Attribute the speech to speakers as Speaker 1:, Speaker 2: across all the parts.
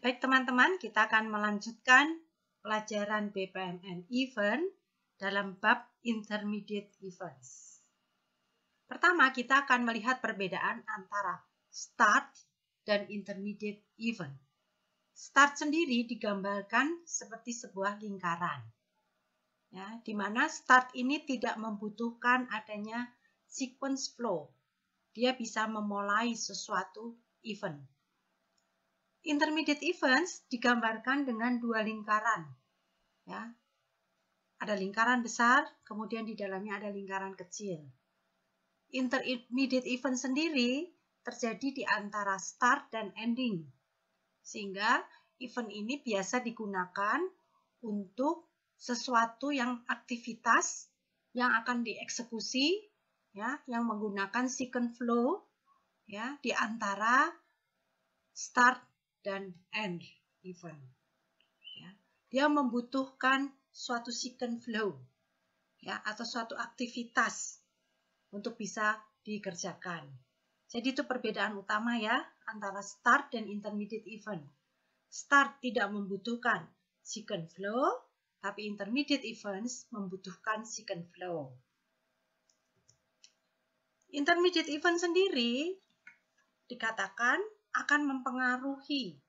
Speaker 1: Baik teman-teman, kita akan melanjutkan pelajaran BPMN Event dalam bab Intermediate Events. Pertama, kita akan melihat perbedaan antara Start dan Intermediate Event. Start sendiri digambarkan seperti sebuah lingkaran, ya, di mana Start ini tidak membutuhkan adanya sequence flow. Dia bisa memulai sesuatu event. Intermediate events digambarkan dengan dua lingkaran, ya. Ada lingkaran besar, kemudian di dalamnya ada lingkaran kecil. Intermediate event sendiri terjadi di antara start dan ending, sehingga event ini biasa digunakan untuk sesuatu yang aktivitas yang akan dieksekusi, ya, yang menggunakan sequence flow, ya, di antara start dan end event. Ya. Dia membutuhkan suatu sequence flow, ya, atau suatu aktivitas untuk bisa dikerjakan. Jadi itu perbedaan utama, ya, antara start dan intermediate event. Start tidak membutuhkan sequence flow, tapi intermediate events membutuhkan sequence flow. Intermediate event sendiri dikatakan akan mempengaruhi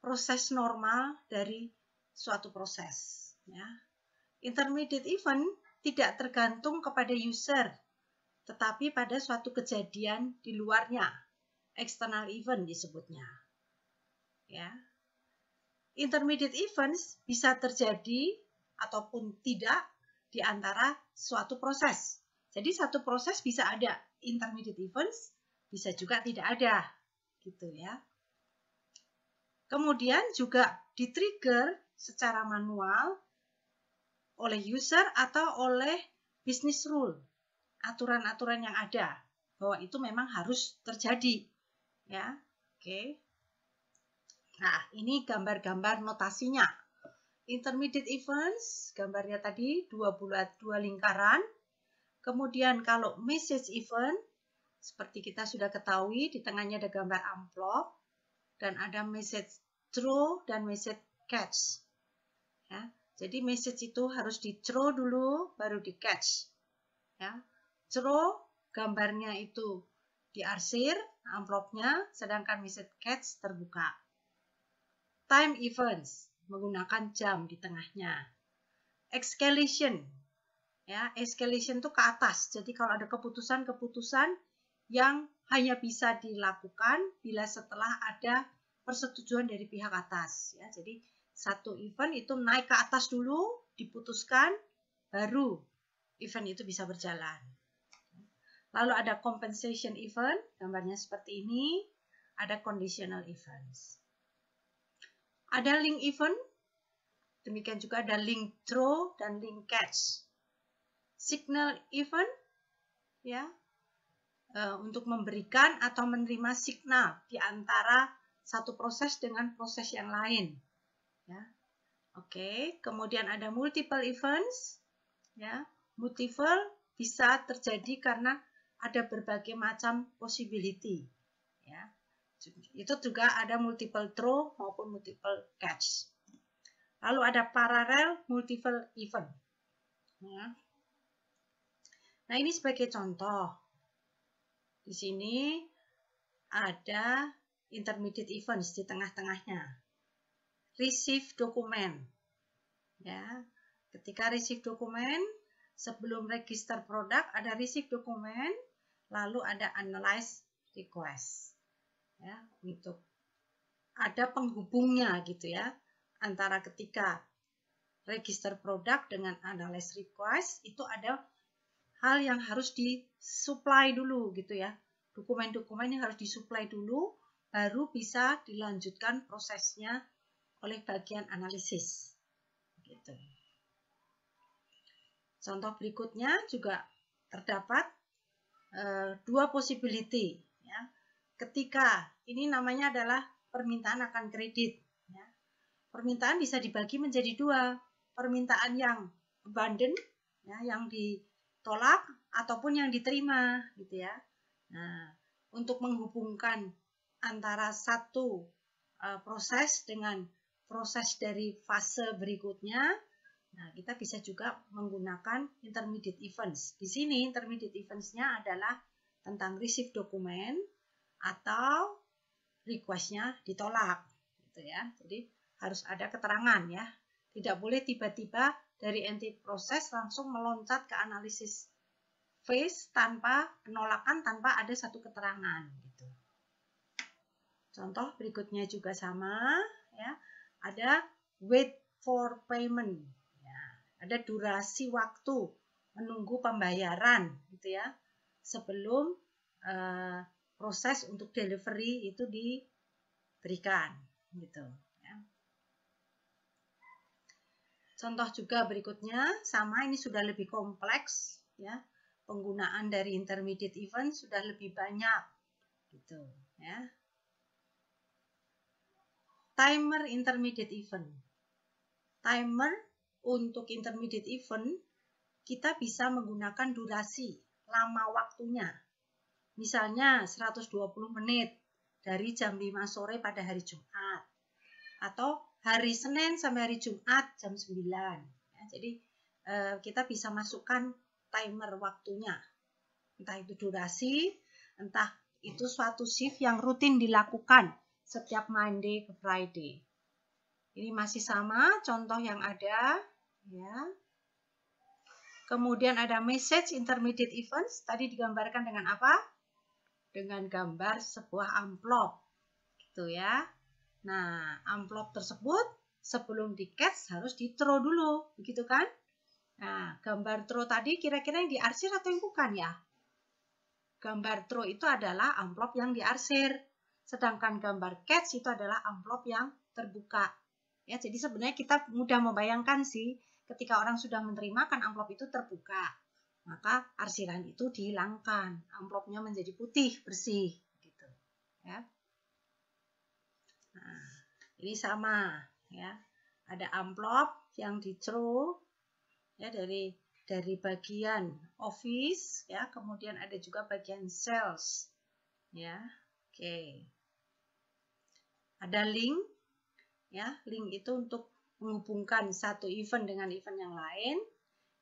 Speaker 1: proses normal dari suatu proses. Ya. Intermediate event tidak tergantung kepada user, tetapi pada suatu kejadian di luarnya, external event disebutnya. Ya. Intermediate events bisa terjadi ataupun tidak di antara suatu proses. Jadi satu proses bisa ada intermediate events, bisa juga tidak ada, gitu ya. Kemudian juga di-trigger secara manual oleh user atau oleh business rule, aturan-aturan yang ada, bahwa itu memang harus terjadi. Ya, oke. Nah, ini gambar-gambar notasinya. Intermediate events, gambarnya tadi dua lingkaran. Kemudian kalau message event, seperti kita sudah ketahui, di tengahnya ada gambar amplop, dan ada message throw dan message catch. Ya, jadi message itu harus di throw dulu, baru di catch. Ya, throw gambarnya itu diarsir amplopnya, sedangkan message catch terbuka. Time events menggunakan jam di tengahnya. Escalation, ya, escalation itu ke atas. Jadi kalau ada keputusan-keputusan yang hanya bisa dilakukan bila setelah ada persetujuan dari pihak atas. Ya, jadi satu event itu naik ke atas dulu, diputuskan, baru event itu bisa berjalan. Lalu ada compensation event, gambarnya seperti ini. Ada conditional events. Ada link event, demikian juga ada link throw dan link catch. Signal event, ya, untuk memberikan atau menerima signal di antara satu proses dengan proses yang lain. Ya. Oke, kemudian ada multiple events. Ya. Multiple bisa terjadi karena ada berbagai macam possibility. Ya. Itu juga ada multiple throw maupun multiple catch. Lalu ada parallel multiple event. Ya. Nah, ini sebagai contoh. Di sini ada intermediate events di tengah-tengahnya. Receive dokumen. Ya, ketika receive dokumen, sebelum register produk ada receive dokumen, lalu ada analyze request. Ya, untuk ada penghubungnya gitu ya, antara ketika register produk dengan analyze request itu ada hal yang harus disuplai dulu gitu ya. Dokumen-dokumen yang harus disuplai dulu, baru bisa dilanjutkan prosesnya oleh bagian analisis. Gitu. Contoh berikutnya juga terdapat dua possibility. Ya. Ketika ini namanya adalah permintaan akan kredit. Ya. Permintaan bisa dibagi menjadi dua. Permintaan yang abundant, ya, yang ditolak ataupun yang diterima gitu ya. Nah, untuk menghubungkan antara satu proses dengan proses dari fase berikutnya, nah kita bisa juga menggunakan intermediate events. Di sini intermediate events-nya adalah tentang receive dokumen atau request-nya ditolak gitu ya. Jadi harus ada keterangan ya. Tidak boleh tiba-tiba dari entity proses langsung meloncat ke analisis phase tanpa penolakan, tanpa ada satu keterangan gitu. Contoh berikutnya juga sama ya. Ada wait for payment. Ya, ada durasi waktu menunggu pembayaran gitu ya. Sebelum proses untuk delivery itu diberikan gitu ya. Contoh juga berikutnya sama, ini sudah lebih kompleks ya. Penggunaan dari intermediate event sudah lebih banyak gitu ya. Timer intermediate event. Timer untuk intermediate event kita bisa menggunakan durasi lama waktunya. Misalnya 120 menit dari jam 5 sore pada hari Jumat. Atau hari Senin sampai hari Jumat jam 9. Ya, jadi kita bisa masukkan timer waktunya. Entah itu durasi, entah itu suatu shift yang rutin dilakukan setiap Monday ke Friday. Ini masih sama contoh yang ada ya. Kemudian ada message intermediate events, tadi digambarkan dengan apa? Dengan gambar sebuah amplop gitu ya. Nah, amplop tersebut sebelum di-catch harus di-throw dulu, begitu kan? Nah, gambar throw tadi kira-kira yang diarsir atau yang bukan ya? Gambar throw itu adalah amplop yang diarsir, sedangkan gambar catch itu adalah amplop yang terbuka. Ya, jadi sebenarnya kita mudah membayangkan sih, ketika orang sudah menerima kan amplop itu terbuka, maka arsiran itu dihilangkan, amplopnya menjadi putih bersih, gitu. Ya. Nah, ini sama, ya. Ada amplop yang di-throw ya dari bagian office ya, kemudian ada juga bagian sales ya. Oke. Ada link ya, link itu untuk menghubungkan satu event dengan event yang lain.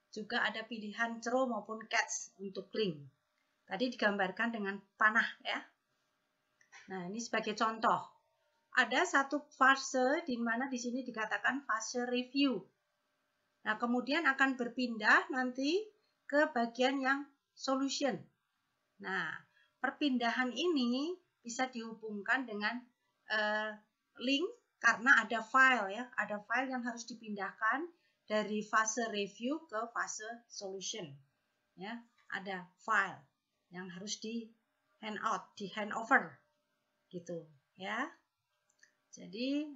Speaker 1: Juga ada pilihan throw maupun catch untuk link. Tadi digambarkan dengan panah ya. Nah, ini sebagai contoh. Ada satu fase di mana di sini dikatakan fase review. Nah, kemudian akan berpindah nanti ke bagian yang solution. Nah, perpindahan ini bisa dihubungkan dengan link karena ada file ya, ada file yang harus dipindahkan dari fase review ke fase solution. Ya, ada file yang harus di handover gitu ya. Jadi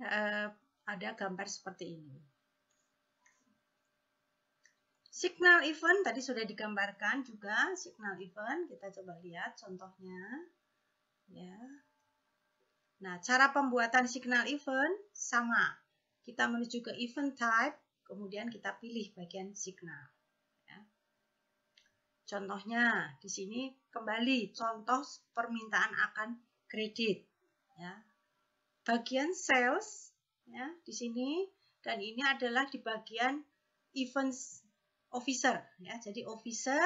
Speaker 1: ada gambar seperti ini. Signal event tadi sudah digambarkan juga, signal event kita coba lihat contohnya ya. Nah, cara pembuatan signal event sama. Kita menuju ke event type, kemudian kita pilih bagian signal ya. Contohnya di sini kembali contoh permintaan akan kredit ya. Bagian sales ya di sini, dan ini adalah di bagian events officer ya. Jadi officer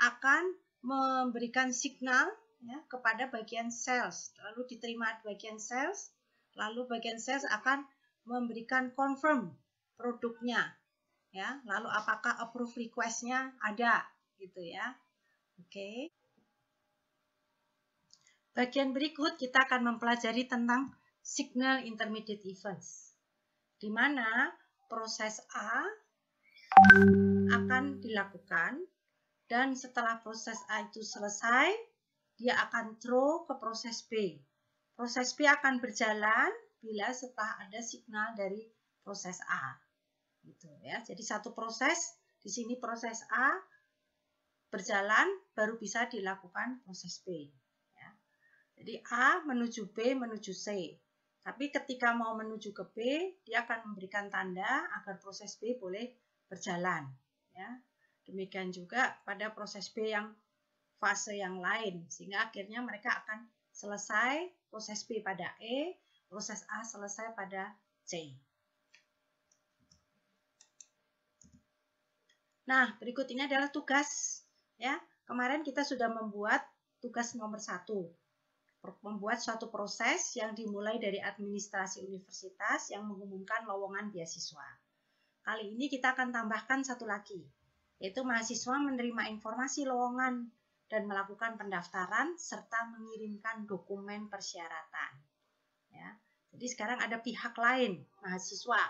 Speaker 1: akan memberikan signal ya kepada bagian sales, lalu diterima bagian sales, lalu bagian sales akan memberikan confirm produknya ya, lalu apakah approve request-nya ada gitu ya. Oke. Bagian berikut kita akan mempelajari tentang signal intermediate events, di mana proses A akan dilakukan dan setelah proses A itu selesai, dia akan throw ke proses B. Proses B akan berjalan bila setelah ada signal dari proses A. Gitu ya. Jadi satu proses, di sini proses A berjalan baru bisa dilakukan proses B. Ya. Jadi A menuju B menuju C. Tapi ketika mau menuju ke B, dia akan memberikan tanda agar proses B boleh berjalan. Ya. Demikian juga pada proses B yang fase yang lain, sehingga akhirnya mereka akan selesai proses B pada E, proses A selesai pada C. Nah, berikut ini adalah tugas. Ya, kemarin kita sudah membuat tugas nomor 1, membuat suatu proses yang dimulai dari administrasi universitas yang mengumumkan lowongan beasiswa. Kali ini kita akan tambahkan satu lagi, yaitu mahasiswa menerima informasi lowongan dan melakukan pendaftaran serta mengirimkan dokumen persyaratan. Ya, jadi sekarang ada pihak lain, mahasiswa.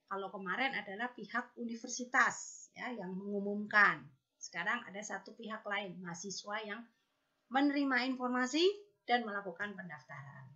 Speaker 1: Kalau kemarin adalah pihak universitas ya, yang mengumumkan. Sekarang ada satu pihak lain, mahasiswa yang menerima informasi dan melakukan pendaftaran.